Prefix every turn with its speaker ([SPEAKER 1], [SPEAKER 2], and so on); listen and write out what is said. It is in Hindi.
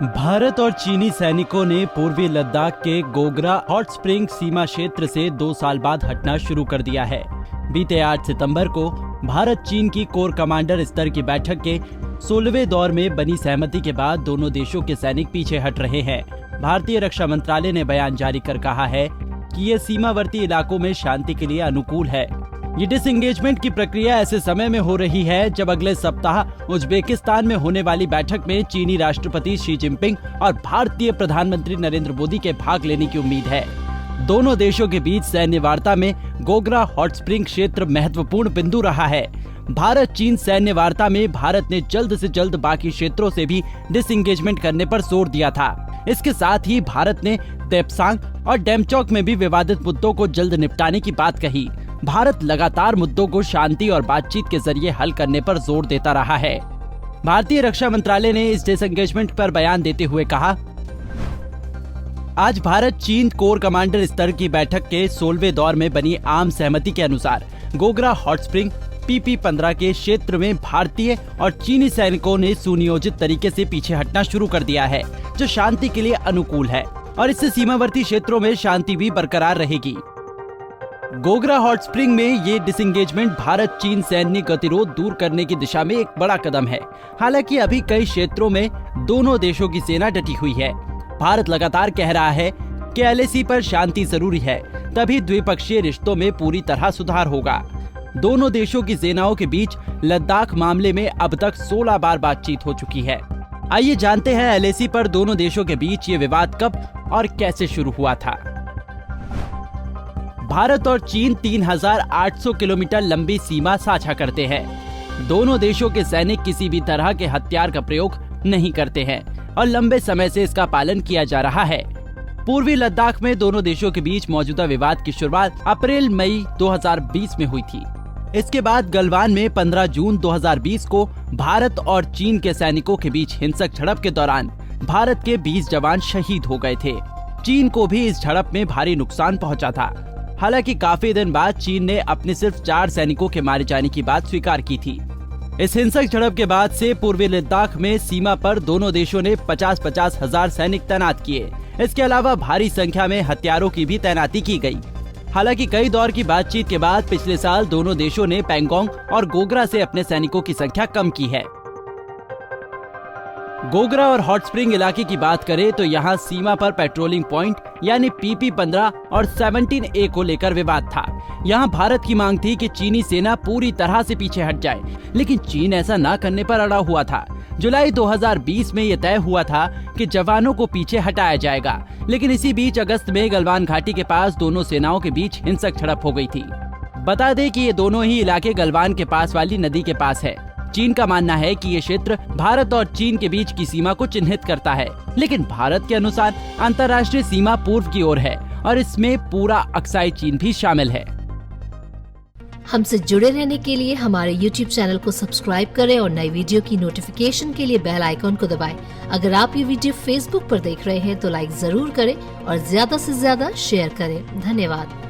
[SPEAKER 1] भारत और चीनी सैनिकों ने पूर्वी लद्दाख के गोगरा हॉट स्प्रिंग सीमा क्षेत्र से 2 साल बाद हटना शुरू कर दिया है। बीते 8 सितंबर को भारत चीन की कोर कमांडर स्तर की बैठक के 16वें दौर में बनी सहमति के बाद दोनों देशों के सैनिक पीछे हट रहे हैं। भारतीय रक्षा मंत्रालय ने बयान जारी कर कहा है कि ये सीमावर्ती इलाकों में शांति के लिए अनुकूल है। ये डिसएंगेजमेंट की प्रक्रिया ऐसे समय में हो रही है जब अगले सप्ताह उज्बेकिस्तान में होने वाली बैठक में चीनी राष्ट्रपति शी जिनपिंग और भारतीय प्रधानमंत्री नरेंद्र मोदी के भाग लेने की उम्मीद है। दोनों देशों के बीच सैन्य वार्ता में गोगरा हॉट स्प्रिंग क्षेत्र महत्वपूर्ण बिंदु रहा है। भारत चीन सैन्य वार्ता में भारत ने जल्द से जल्द बाकी क्षेत्रों से भी डिसएंगेजमेंट करने पर जोर दिया था। इसके साथ ही भारत ने देप्सांग और डेमचौक में भी विवादित मुद्दों को जल्द निपटाने की बात कही। भारत लगातार मुद्दों को शांति और बातचीत के जरिए हल करने पर जोर देता रहा है। भारतीय रक्षा मंत्रालय ने इस डिसएंगेजमेंट पर बयान देते हुए कहा, आज भारत चीन कोर कमांडर स्तर की बैठक के 16वें दौर में बनी आम सहमति के अनुसार गोगरा हॉट स्प्रिंग PP-15 के क्षेत्र में भारतीय और चीनी सैनिकों ने सुनियोजित तरीके से पीछे हटना शुरू कर दिया है, जो शांति के लिए अनुकूल है और इससे सीमावर्ती क्षेत्रों में शांति भी बरकरार रहेगी। गोगरा हॉट स्प्रिंग में ये डिसएंगेजमेंट भारत चीन सैन्य गतिरोध दूर करने की दिशा में एक बड़ा कदम है। हालांकि अभी कई क्षेत्रों में दोनों देशों की सेना डटी हुई है। भारत लगातार कह रहा है कि LAC पर शांति जरूरी है, तभी द्विपक्षीय रिश्तों में पूरी तरह सुधार होगा। दोनों देशों की सेनाओं के बीच लद्दाख मामले में अब तक 16 बार बातचीत हो चुकी है। आइए जानते हैं LAC पर दोनों देशों के बीच ये विवाद कब और कैसे शुरू हुआ था। भारत और चीन 3800 किलोमीटर लंबी सीमा साझा करते हैं। दोनों देशों के सैनिक किसी भी तरह के हथियार का प्रयोग नहीं करते हैं और लंबे समय से इसका पालन किया जा रहा है। पूर्वी लद्दाख में दोनों देशों के बीच मौजूदा विवाद की शुरुआत अप्रैल-मई 2020 में हुई थी। इसके बाद गलवान में 15 जून 2020 को भारत और चीन के सैनिकों के बीच हिंसक झड़प के दौरान भारत के 20 जवान शहीद हो गए थे। चीन को भी इस झड़प में भारी नुकसान पहुंचा था। हालांकि काफी दिन बाद चीन ने अपने सिर्फ 4 सैनिकों के मारे जाने की बात स्वीकार की थी। इस हिंसक झड़प के बाद से पूर्वी लद्दाख में सीमा पर दोनों देशों ने 50-50 हजार सैनिक तैनात किए। इसके अलावा भारी संख्या में हथियारों की भी तैनाती की गई। हालांकि कई दौर की बातचीत के बाद पिछले साल दोनों देशों ने पैंगोंग और गोगरा से अपने सैनिकों की संख्या कम की है। गोगरा और हॉट स्प्रिंग इलाके की बात करें तो यहाँ सीमा पर पेट्रोलिंग पॉइंट यानी PP-15 और 17A को लेकर विवाद था। यहाँ भारत की मांग थी कि चीनी सेना पूरी तरह से पीछे हट जाए, लेकिन चीन ऐसा न करने पर अड़ा हुआ था। जुलाई 2020 में ये तय हुआ था कि जवानों को पीछे हटाया जाएगा, लेकिन इसी बीच अगस्त में गलवान घाटी के पास दोनों सेनाओं के बीच हिंसक झड़प हो गई थी। बता दें कि ये दोनों ही इलाके गलवान के पास वाली नदी के पास है। चीन का मानना है कि ये क्षेत्र भारत और चीन के बीच की सीमा को चिन्हित करता है, लेकिन भारत के अनुसार अंतर्राष्ट्रीय सीमा पूर्व की ओर है और इसमें पूरा अक्साई चीन भी शामिल है।
[SPEAKER 2] हमसे जुड़े रहने के लिए हमारे YouTube चैनल को सब्सक्राइब करें और नई वीडियो की नोटिफिकेशन के लिए बेल आइकॉन को दबाएं। अगर आप ये वीडियो Facebook पर देख रहे हैं तो लाइक जरूर करें और ज्यादा से ज्यादा शेयर करें। धन्यवाद।